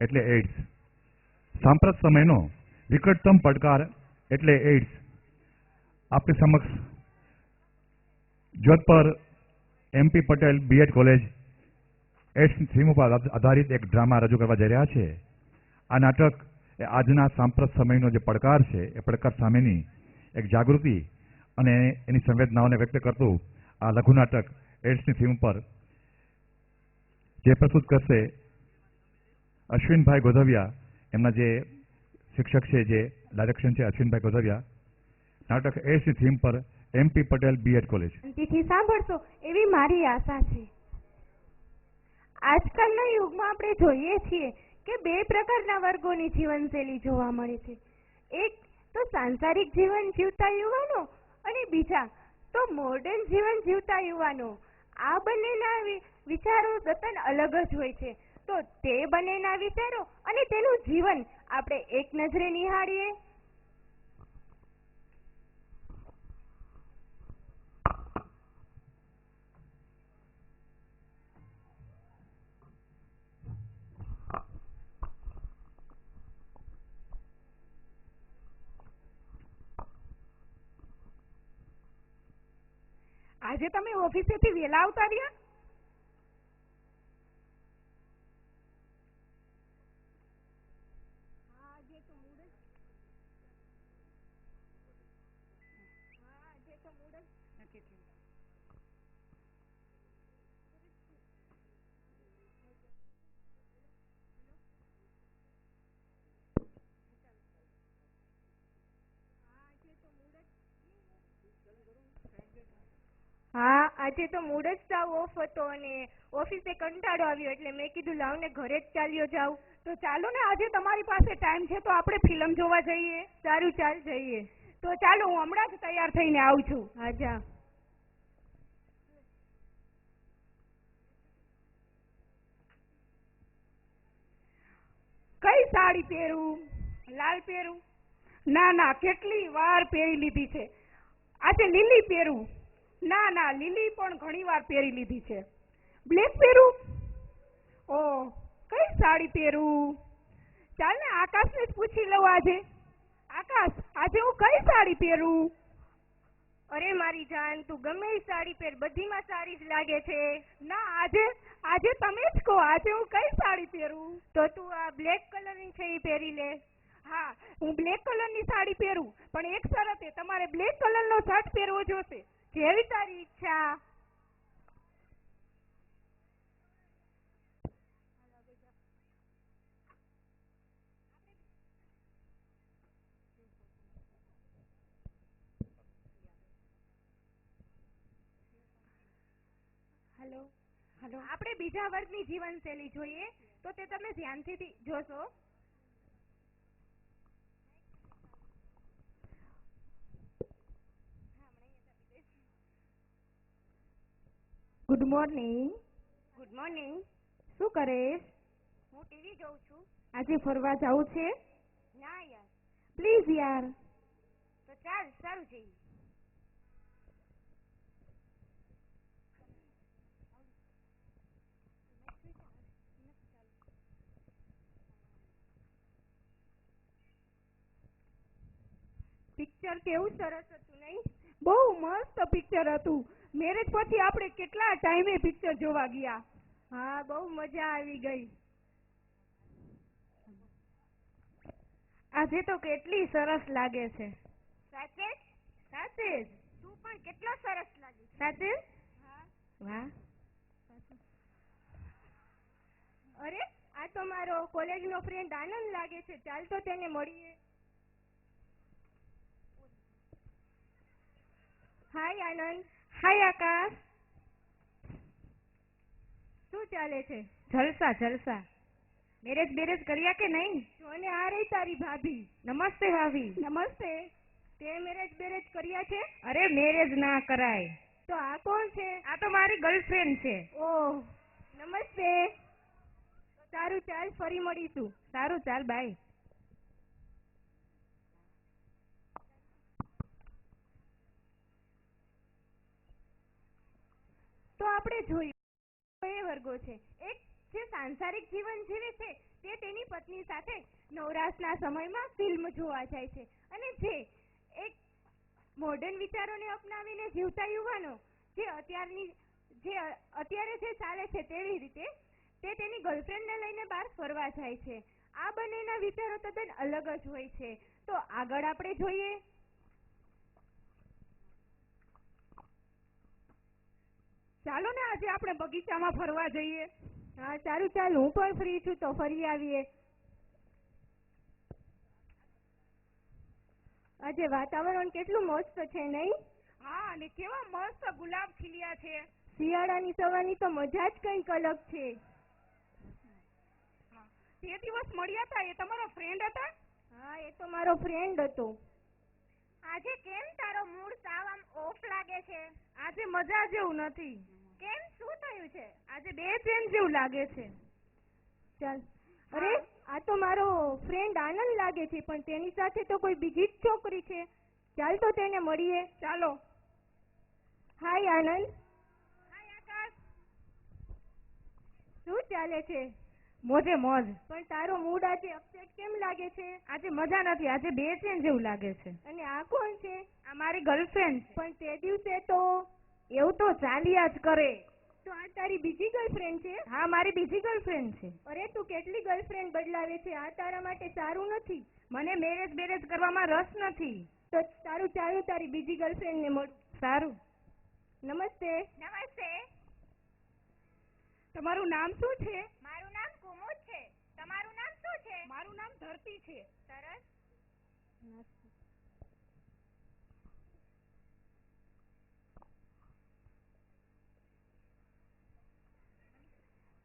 એટલે એઇડ્સ. સાંપ્રત સમયનો વિકટતમ પડકાર એટલે એઇડ્સ. આપની સમક્ષ Jodhpur MP Patel B.Ed college AIDS theme ઉપર આધારિત એક ડ્રામા રજૂ કરવા જઈ રહ્યા છે. આ નાટક એ આજના સાંપ્રત સમયનો જે પડકાર છે એ પડકાર સામેની એક જાગૃતિ અને એની સંવેદનાઓને વ્યક્ત કરતું આ લઘુ નાટક એડ્સની થીમ ઉપર જે પ્રસ્તુત કરશે અશ્વિનભાઈ ગોધવિયા, એમના જે શિક્ષક છે, જે ડાયરેક્શન છે અશ્વિનભાઈ ગોધવિયા. નાટક એડ્સની થીમ પર MP પટેલ B.Ed કોલેજ. તેથી સાંભળશો એવી મારી આશા છે. આજકાલના યુગમાં આપણે જોઈએ છીએ કે બે પ્રકારના વર્ગોની જીવનશૈલી જોવા મળે છે. એક તો સાંસારિક જીવન જીવતા યુવાનો અને બીજા તો મોડર્ન જીવન જીવતા યુવાનો. આ બંનેના વિચારો તદ્દન અલગ જ હોય છે. તો તે બંનેના વિચારો અને તેનું જીવન આપણે એક નજરે નિહાળીએ. આજે તમે ઓફિસેથી વહેલા આવતા રહ્યા? હા, આજે તો મૂડ જ સાવ ઓફ હતો અને ઓફિસે કંટાળો આવ્યો એટલે મેં કીધું લાવને ઘરે જ ચાલ્યો જાઉં. તો ચાલો ને, આજે તમારી પાસે ટાઈમ છે તો આપણે ફિલ્મ જોવા જઈએ. સારું, ચાલ જઈએ. તો ચાલો, હું હમણાં જ તૈયાર થઈને આવું છું. આજા. કઈ સાડી પહેરું? લાલ પહેરું? ના ના, કેટલી વાર પહેરી લીધી છે. આજે લીલી પહેરું? ના ના, લીલી પણ ઘણી વાર પહેરી લીધી છે. બ્લેક પહેરું? ઓ, કઈ સાડી પહેરું? ચાલ ને આકાશને જ પૂછી લઉં આજે. આકાશ, આજે હું કઈ સાડી પહેરું? અરે મારી જાન, તું ગમે એ સાડી પહેર, બધીમાં સારી જ લાગે છે. ના, આજે તમે જ કહો, આજે હું કઈ સાડી પહેરું? તો તું આ બ્લેક કલરની છે એ પહેરી લે. હા, હું બ્લેક કલરની સાડી પહેરું, પણ એક શરતે, તમારે બ્લેક કલરનો શર્ટ પહેરવો જોશે. જેવી તારી ઈચ્છા. હેલો, આપણે બીજા વર્ગની જીવનશૈલી જોઈએ તો તે તમે ધ્યાનથી જોશો. Good morning. Good morning. શું કરે? હું ટીવી જોઉં છું. આજે ફરવા જવું છે? ના યાર. પ્લીઝ યાર. તો ચાલ, સારું જઈએ. પિક્ચર કેવું સરસ હતું નહીં? બહુ મસ્ત પિક્ચર હતું. મેરેજ પછી આપણે કેટલા ટાઈમે પિક્ચર જોવા ગયા. હા, બહુ મજા આવી ગઈ. આજે તો કેટલી સરસ લાગે છે. સાચે? સાચે જ. તું પણ કેટલો સરસ લાગે છે. સાચે? હા. વાહ. અરે, આ તો મારો કોલેજનો ફ્રેન્ડ આનંદ લાગે છે. ચાલ તો તેને મળીએ. હાય આનંદ. હાય આકાશ. શું ચાલે છે? જલસા જલસા. મેરેજ બેરેજ કર્યા કે નહીં? જોને આ રહી તારી ભાભી. નમસ્તે ભાભી. નમસ્તે. તે મેરેજ બેરેજ કર્યા છે? અરે મેરેજ ના કરાય. તો આ કોણ છે? આ તો મારી ગર્લફ્રેન્ડ છે. ઓહ, નમસ્તે. સારું, ચાલ ફરી મળીશું. સારું, ચાલ, બાય. તો આપણે જોયું બે વર્ગો છે. એક જે સાંસારિક જીવન જીવે છે તે તેની પત્ની સાથે નવરાશના સમયમાં ફિલ્મ જોવા જાય છે અને જે એક મોડર્ન વિચારોને અપનાવીને જીવતા યુવાનો જે અત્યારે જે ચાલે છે તેવી રીતે તે તેની ગર્લફ્રેન્ડને લઈને બહાર ફરવા જાય છે. આ બંનેના વિચારો તદ્દન અલગ જ હોય છે. તો આગળ આપણે જોઈએ. ચાલો ને આજે આપણે બગીચામાં ફરવા જઈએ. હા સારું, ચાલ, હું પણ ફ્રી છું તો ફરી આવીએ. આજે વાતાવરણ કેટલું મસ્ત છે નહીં? હા, અને કેવા મસ્ત ગુલાબ ખીલ્યા છે. શિયાળાની સવારની તો મજા જ કંઈક અલગ છે. તે દિવસ મળ્યા હતા એ તમારો ફ્રેન્ડ હતા? હા, એ તો મારો ફ્રેન્ડ હતો. આજે કેમ તારો મૂડ સાવ આમ ઓફ લાગે છે? આજે મજા જેવું નથી. કેમ, શું થયું છે? આજે બેચેન જેવું લાગે છે. ચાલ, અરે આ તો મારો ફ્રેન્ડ આનંદ લાગે છે, પણ તેની સાથે તો કોઈ બીજી જ છોકરી છે. ચાલ તો તેને મળીએ. ચાલો. હાય આનંદ. હાય આકાશ. શું ચાલે છે? મોજે મોજ. પણ તારો મૂડ આજે અપસેટ કેમ લાગે છે? આજે મજા નથી, આજે બેચેન જેવું લાગે છે. અને આ કોણ છે? આ મારી ગર્લફ્રેન્ડ. પણ તે દિવસે તો એવું તો ચાલ્યા જ કરે. તો આ તારી બીજી ગર્લફ્રેન્ડ છે? હા, મારી બીજી ગર્લફ્રેન્ડ છે. અરે તું કેટલી ગર્લફ્રેન્ડ બદલાવે છે, આ તારા માટે સારું નથી. મને મેરેજ કરવામાં રસ નથી. તો સારું, ચાલો તારી બીજી ગર્લફ્રેન્ડને મળ. સારું. નમસ્તે. નમસ્તે. તમારું નામ શું છે? મારું નામ કુમુદ છે. તમારું નામ શું છે? મારું નામ ધરતી છે. સરસ.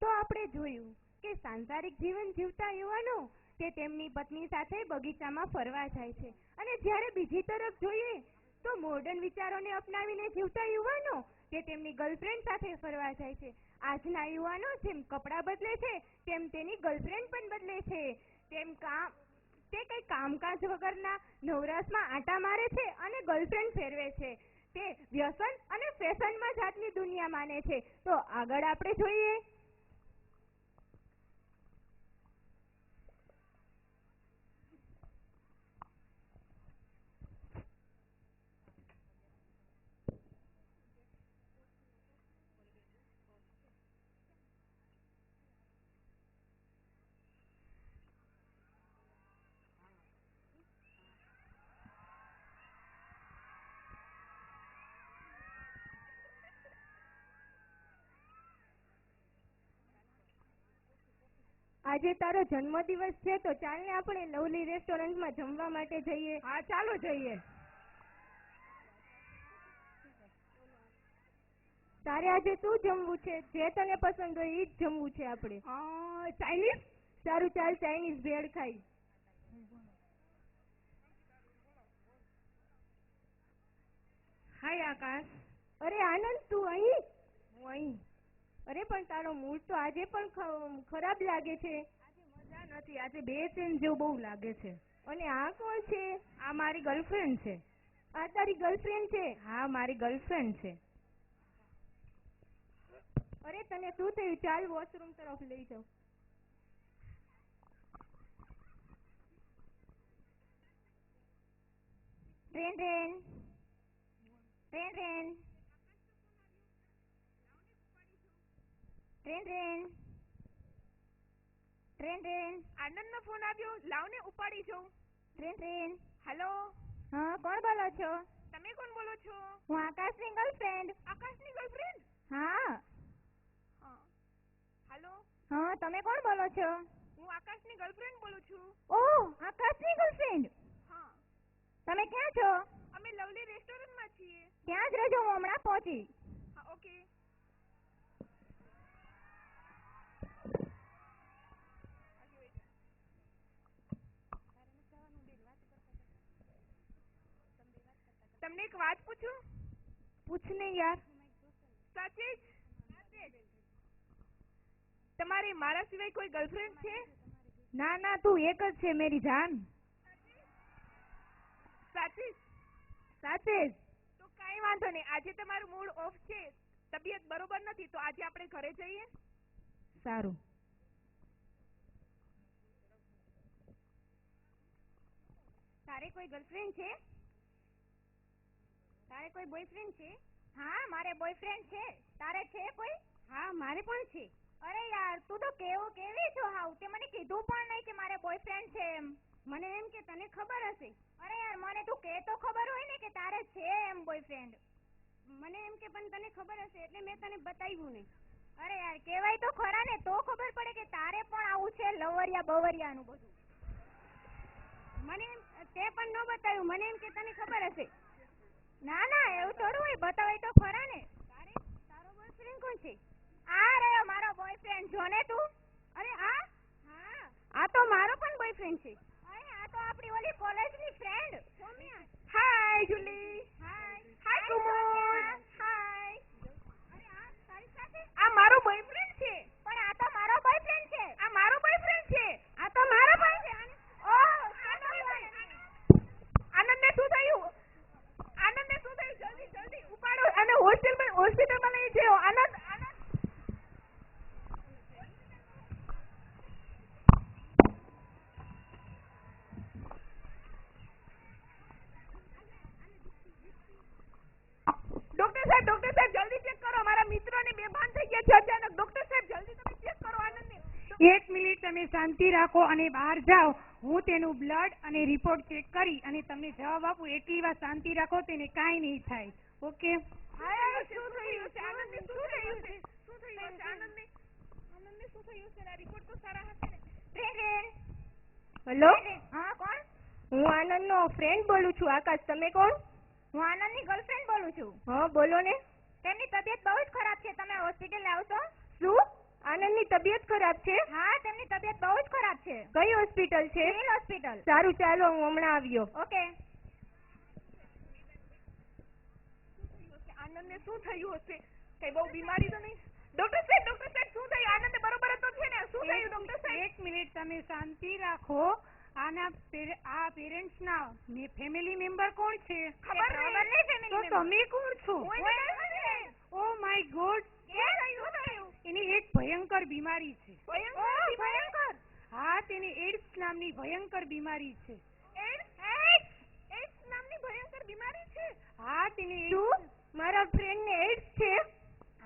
તો આપણે જોયું કે સાંસારિક જીવન જીવતા યુવાનો તે તેમની પત્ની સાથે બગીચામાં ફરવા જાય છે, અને જ્યારે બીજી તરફ જોઈએ તો મોડર્ન વિચારોને અપનાવીને જીવતા યુવાનો તે તેમની ગર્લફ્રેન્ડ સાથે ફરવા જાય છે. આજના યુવાનો જેમ કપડાં બદલે છે તેમ તેની ગર્લફ્રેન્ડ પણ બદલે છે. તે કઈ કામકાજ વગરના નવરાશમાં આટા મારે છે અને ગર્લફ્રેન્ડ ફેરવે છે. તે વ્યસન અને ફેશનમાં જાતની દુનિયા માને છે. તો આગળ આપણે જોઈએ. આજે તારો જન્મદિવસ છે તો ચાલ ને આપણે લવલી રેસ્ટોરન્ટમાં જમવા માટે જઈએ. હા, ચાલો જઈએ. તારે આજે શું જમવું છે? જે તને પસંદ હોય એ જ જમવું છે આપણે. ચાઇનીઝ. સારું, ચાલ ચાઇનીઝ ભેળ ખાઈ. હાય આકાશ. અરે આનંદ, તું અહીં? હું અહીં. અરે પણ તારો મૂડ તો આજે પણ ખરાબ લાગે છે. આજે મજા નથી, આજે બેચેન જેવું બહુ લાગે છે. અને આ કોણ છે? આ મારી ગર્લફ્રેન્ડ છે. આ તારી ગર્લફ્રેન્ડ છે? હા, મારી ગર્લફ્રેન્ડ છે. અરે તને શું થયું? ચાલ વોશરૂમ તરફ લઈ જાઉં. Train train train train train train train train. આનંદનો ફોન આવ્યો, લાવને ઉપાડી જાઉં. Train train. હેલો. હા, કોણ બોલો છો? તમે કોણ બોલો છો? હું આકાશની ગર્લફ્રેન્ડ. આકાશની ગર્લફ્રેન્ડ? હા. હેલો. હા, તમે કોણ બોલો છો? હું આકાશની ગર્લફ્રેન્ડ બોલું છું. ઓહ, આકાશની ગર્લફ્રેન્ડ. હા. તમે ક્યાં છો? અમે લવલી રેસ્ટોરન્ટમાં છીએ. ત્યાં જ રહેજો, હું હમણાં પહોંચી. હા, ઓકે. તમને એક વાત પૂછું? પૂછ ને યાર. સાચે જ? તમારે મારા સિવાય કોઈ ગર્લફ્રેન્ડ છે? ના ના, તું એક જ છે મેરી જાન. સાચે જ? સાચે જ. તો કાંઈ વાંધો નહીં, આજે તમારું મૂડ ઓફ છે, તબિયત બરોબર નથી, તો આજે આપણે ઘરે જઈએ. સારું. તારે કોઈ ગર્લફ્રેન્ડ છે? તારે કોઈ બોયફ્રેન્ડ છે? હા, મારે બોયફ્રેન્ડ છે. તારે છે કોઈ? હા, મારે પણ છે. અરે યાર, તું તો કેવી છો હાવ? તે મને કીધું પણ નહીં કે મારે બોયફ્રેન્ડ છે એમ. મને એમ કે તને ખબર હશે. અરે યાર, મને તું કે તો ખબર હોય ને કે તારે છે એમ બોયફ્રેન્ડ. મને એમ કે પણ તને ખબર હશે એટલે મેં તને બતાવ્યું ને. અરે યાર, કહેવાય તો ખરા ને તો ખબર પડે કે તારે પણ આવું છે લવરિયા બવરિયાનું બધું. મને એમ તે પણ ન બતાવ્યું. મને એમ કે તને ખબર હશે. ના ના, એવું થોડું હોય, બતાવાય તો ખરા ને. તારો બોયફ્રેન્ડ કોણ છે? આ રહ્યો મારો બોયફ્રેન્ડ, જો ને તું. અરે હા, આ તો મારો પણ બોયફ્રેન્ડ છે. અરે આ તો આપણી ઓલી કોલેજની ફ્રેન્ડ સોમ્યા. હાય જુલી. હાય કુમોન. હાય. અરે આ તારી સાથે? આ મારો બોયફ્રેન્ડ છે. પણ આ તો મારો બોયફ્રેન્ડ છે. આ મારો બોયફ્રેન્ડ છે. આ તો મારો બોય છે. ઓહ, આનંદને શું થયું? આનંદને શું થયું? જલ્દી ઉપાડો અને હોસ્પિટલમાં લઈ જાઓ. આનંદ ડોક્ટર સાહેબ જલ્દી ચેક કરો. મારા મિત્રોને બેભાન થઈ ગયા છે અચાનક. ડોક્ટર સાહેબ જલ્દી તમે ચેક કરો આનંદને. 1 મિનિટ તમે શાંતિ રાખો અને બહાર જાઓ. હું તેનું બ્લડ અને રિપોર્ટ ચેક કરી અને તમને જવાબ આપું. એટલી વાર શાંતિ રાખો, તેને કાંઈ નહીં થાય. ઓકે? હાય, શું થયું છે આનંદને? શું થયું છે? શું થયું છે આનંદને? આનંદને શું થયું છે? રિપોર્ટ તો સારા હશે ને? હેલો, હા, કોણ? હું આનંદનો ફ્રેન્ડ બોલું છું. આકાશ, તમે કોણ? હું આનંદની ગર્લફ્રેન્ડ બોલું છું. હા, બોલો ને. તેમની તબિયત બહુ જ ખરાબ છે. તમે હોસ્પિટલ આવશો? શું? આનંદની તબિયત ખરાબ છે? હા, તેમની તબિયત બહુ જ ખરાબ છે. કઈ હોસ્પિટલ છે? Civil hospital. સારું, ચાલો, હું હમણાં આવ્યો. ઓકે. આનંદને શું થયું હશે? કઈ બહુ બીમારી તો નહીં? ડોક્ટર સાહેબ શું થયું? આનંદ બરોબર તો છે ને? શું થયું ડોક્ટર સાહેબ? 1 મિનિટ તમે શાંતિ રાખો. આ પેરેન્ટ્સ ના ફેમિલી મેમ્બર કોણ છે? ખબર નહીં. તો તમે કોણ છો? ઓ માય ગોડ, એની એક ભયંકર બીમારી છે. ભયંકર? હા, તેને એડ્સ નામની ભયંકર બીમારી છે. એડ્સ નામની ભયંકર બીમારી છે? હા, તેને મારા ફ્રેન્ડ ને એડ્સ છે?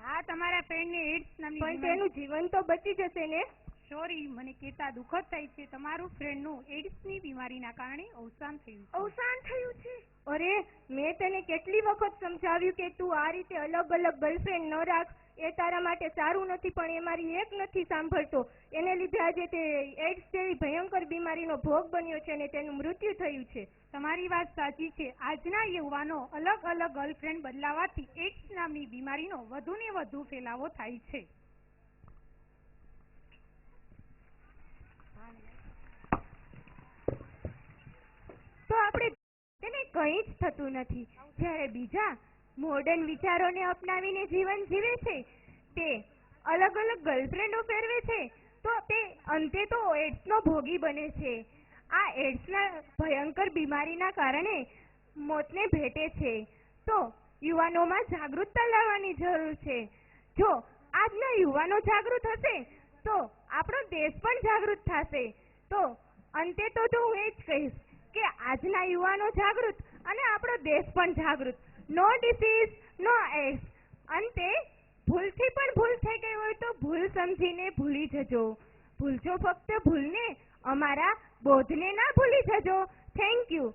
હા, તમારા ફ્રેન્ડ ને એડ્સ નામની પણ બીમારી. તેનું જીવન તો બચી જશે ને? સોરી, મને કહેતા દુઃખદ થાય છે. તમારું ફ્રેન્ડનું એડ્સની બીમારીના કારણે અવસાન થયું છે. અવસાન થયું છે? અરે, મેં તને કેટલી વખત સમજાવ્યું કે તું આ રીતે અલગ અલગ ગર્લફ્રેન્ડ ન રાખ. એ તારા માટે સારું નથી, પણ એ મારી એક નથી સાંભળતો. એને લીધે આજે તે એડ્સ જેવી ભયંકર બીમારીનો ભોગ બન્યો છે અને તેનું મૃત્યુ થયું છે. તમારી વાત સાચી છે. આજના યુવાનો અલગ અલગ ગર્લફ્રેન્ડ બદલાવાથી એડ્સ નામની બીમારીનો વધુ ને વધુ ફેલાવો થાય છે. તો આપણે તેને કંઈ જ થતું નથી. જ્યારે બીજા મોડર્ન વિચારોને અપનાવીને જીવન જીવે છે, તે અલગ અલગ ગર્લફ્રેન્ડો ફેરવે છે, તો તે અંતે તો એડ્સનો ભોગી બને છે. આ એડ્સના ભયંકર બીમારીના કારણે મોતને ભેટે છે. તો યુવાનોમાં જાગૃતતા લાવવાની જરૂર છે. જો આજના યુવાનો જાગૃત હશે તો આપણો દેશ પણ જાગૃત થશે. તો અંતે તો હું એ જ કહીશ કે આજના યુવાનો જાગૃત અને આપણો દેશ પણ જાગૃત. નો ડિસીઝ, નો એડ્સ. અંતે ભૂલથી પણ ભૂલ થઈ ગઈ હોય તો ભૂલ સમજીને ભૂલી જજો. ભૂલજો ફક્ત ભૂલને, અમારા બોધને ના ભૂલી જજો. Thank you.